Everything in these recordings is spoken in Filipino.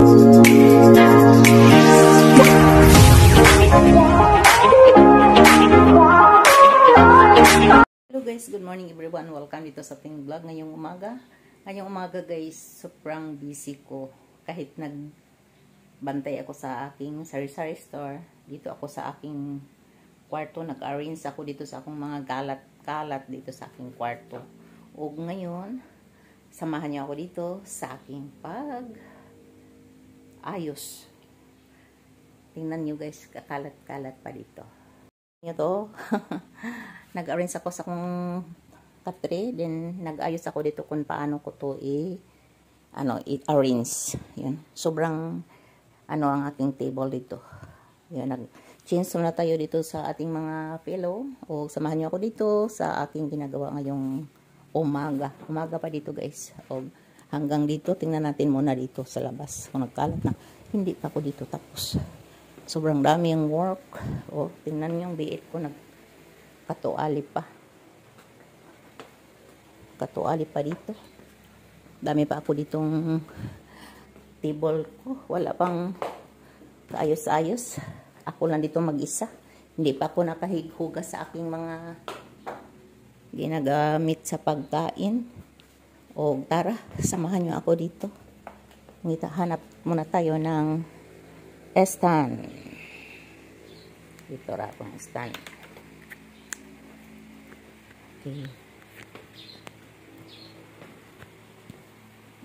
Hello guys, good morning everyone. Welcome dito sa ating vlog ngayong umaga. Ngayong umaga guys, sobrang busy ko. Kahit nagbantay ako sa aking sari-sari store, dito ako sa aking kwarto, nag-arrange ako dito sa akong mga kalat dito sa aking kwarto. O ngayon, samahan niyo ako dito sa aking ayos. Tingnan niyo guys, kakalat-kalat pa dito. Ito, nag-arrange ako sa akong katre, then nag-ayos ako dito kung paano ko to i-arrange. Yan. Sobrang ang aking table dito. Yan, nag-change na tayo dito sa ating mga pillow. O samahan niyo ako dito sa aking ginagawa ngayong umaga. Umaga pa dito guys. O hanggang dito, tingnan natin muna dito sa labas. Kung nagkalat na, hindi pa ako dito tapos. Sobrang dami yung work. O, tingnan yung biit ko, katuali pa. Katuali pa dito. Dami pa ako ditong table ko. Wala pang kaayos-ayos. Ako lang dito mag-isa. Hindi pa ako nakahighugas sa aking mga ginagamit sa pagkain. O, tara, samahan nyo ako dito. Hanap muna tayo ng stand. Dito ra akong stand. Okay.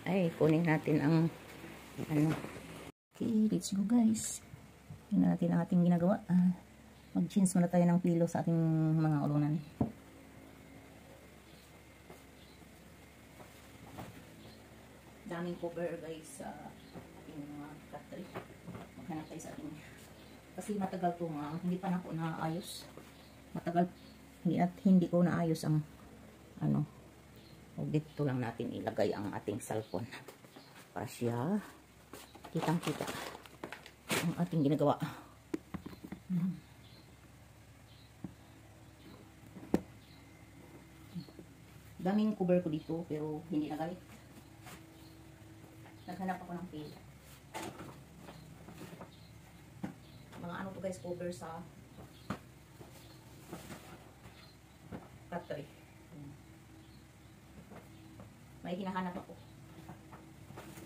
Ay, kunin natin ang Okay, let's go guys. Tingnan natin ang ating ginagawa. Mag-change muna tayo ng pilo sa ating mga ulunan. Daming cover guys sa ating mga factory. Maghanap tayo sa ating, kasi matagal to hindi pa na ako naayos. Matagal hindi ko naayos ang dito lang natin ilagay ang ating cellphone para siya kitang kita ang ating ginagawa. Daming cover ko dito pero hindi nagamit. Naghanap ako ng pila. Mga to guys, cover sa factory. May hinahanap ako.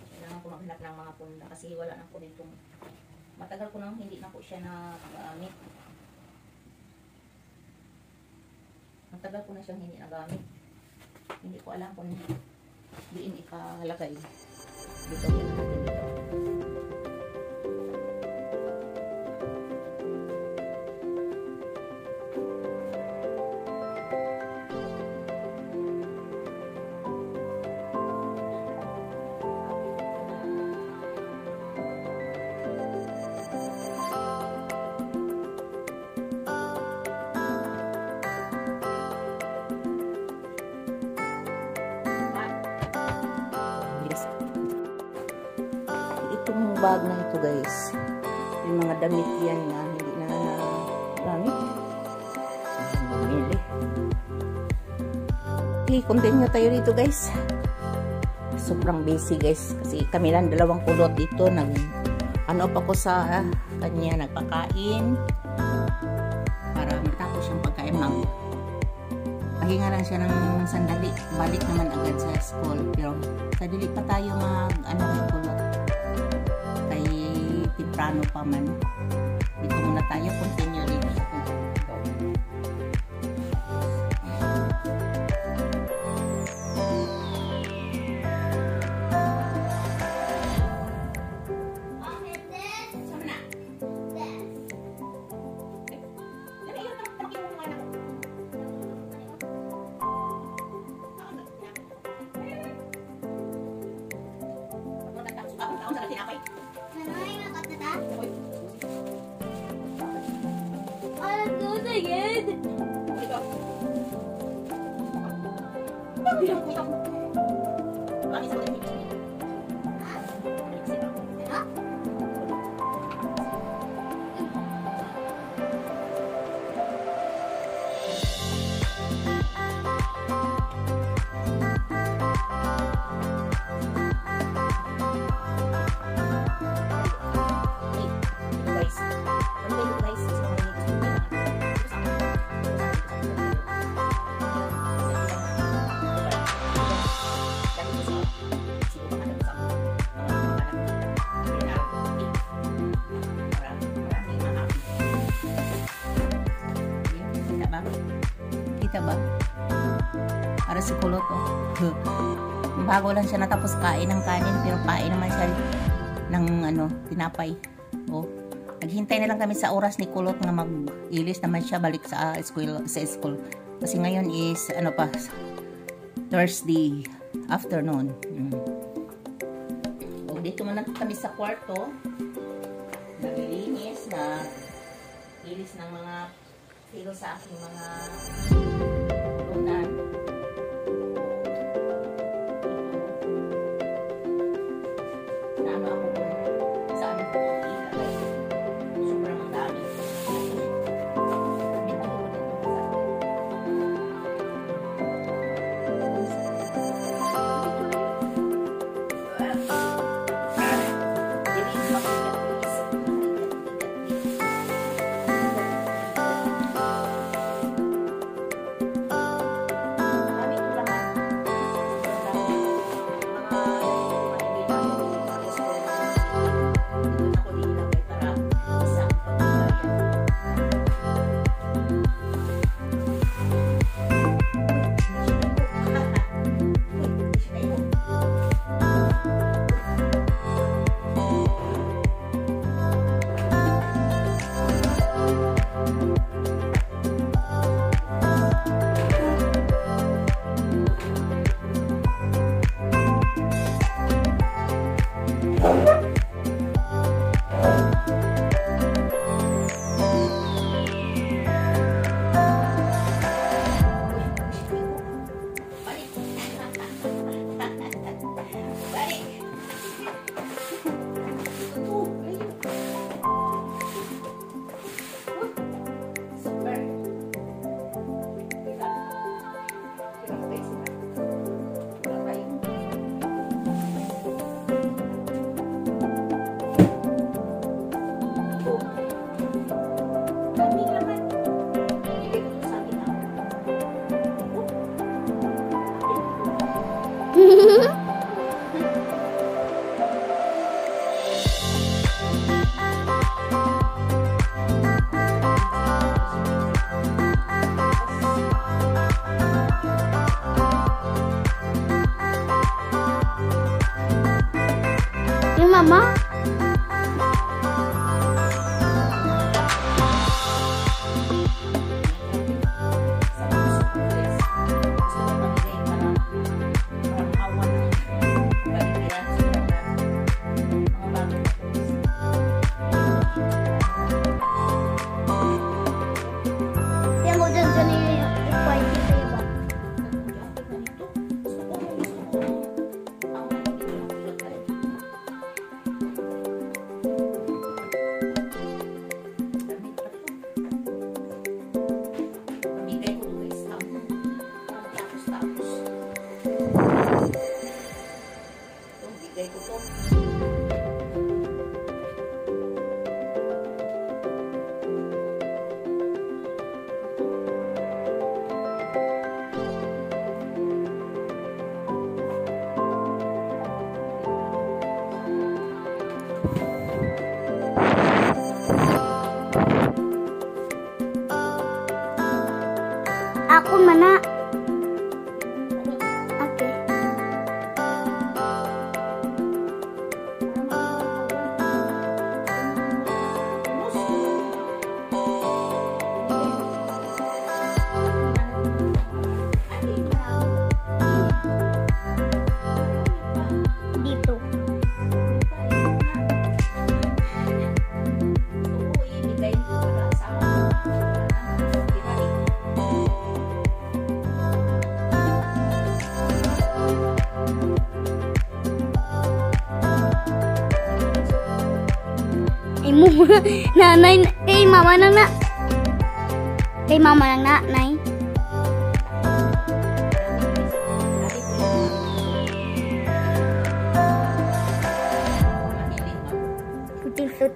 Kailangan ko maghanap ng mga punda kasi wala na ko dito. Matagal ko nang hindi na ko siya nagamit. Matagal ko na siyang hindi nagamit. Hindi ko alam kung diin ikalagay. Dito natin dito. Itong bag na ito guys, yung mga damit yan na hindi na nagamit. Okay, continue tayo dito guys. Sobrang busy guys kasi kami lang dalawang kulot dito. Pa ko sa kanya, nagpakain para matapos yung pagkain. Pahinga lang siya ng sandali, balik naman agad sa school, pero sadali pa tayo kulot. Temprano pa man. Dito muna tayo, continue dito sa na si Kulot. Oh. Bago lang siya natapos kain ng kanin, pero kain naman siya ng tinapay. Oh. Naghintay na lang kami sa oras ni Kulot nga mag-ilis naman siya balik sa school. Kasi ngayon is Thursday afternoon. O, dito man kami sa kwarto. Naglilinis na ilis ng mga filo sa aking mga lunan. Mama? Yang mau jangan ini apa itu ya, Bang? Aku mana? Oke. Dito. Imu nanay kay mama nang na. Kay mama nang na, nay. Puting fruit.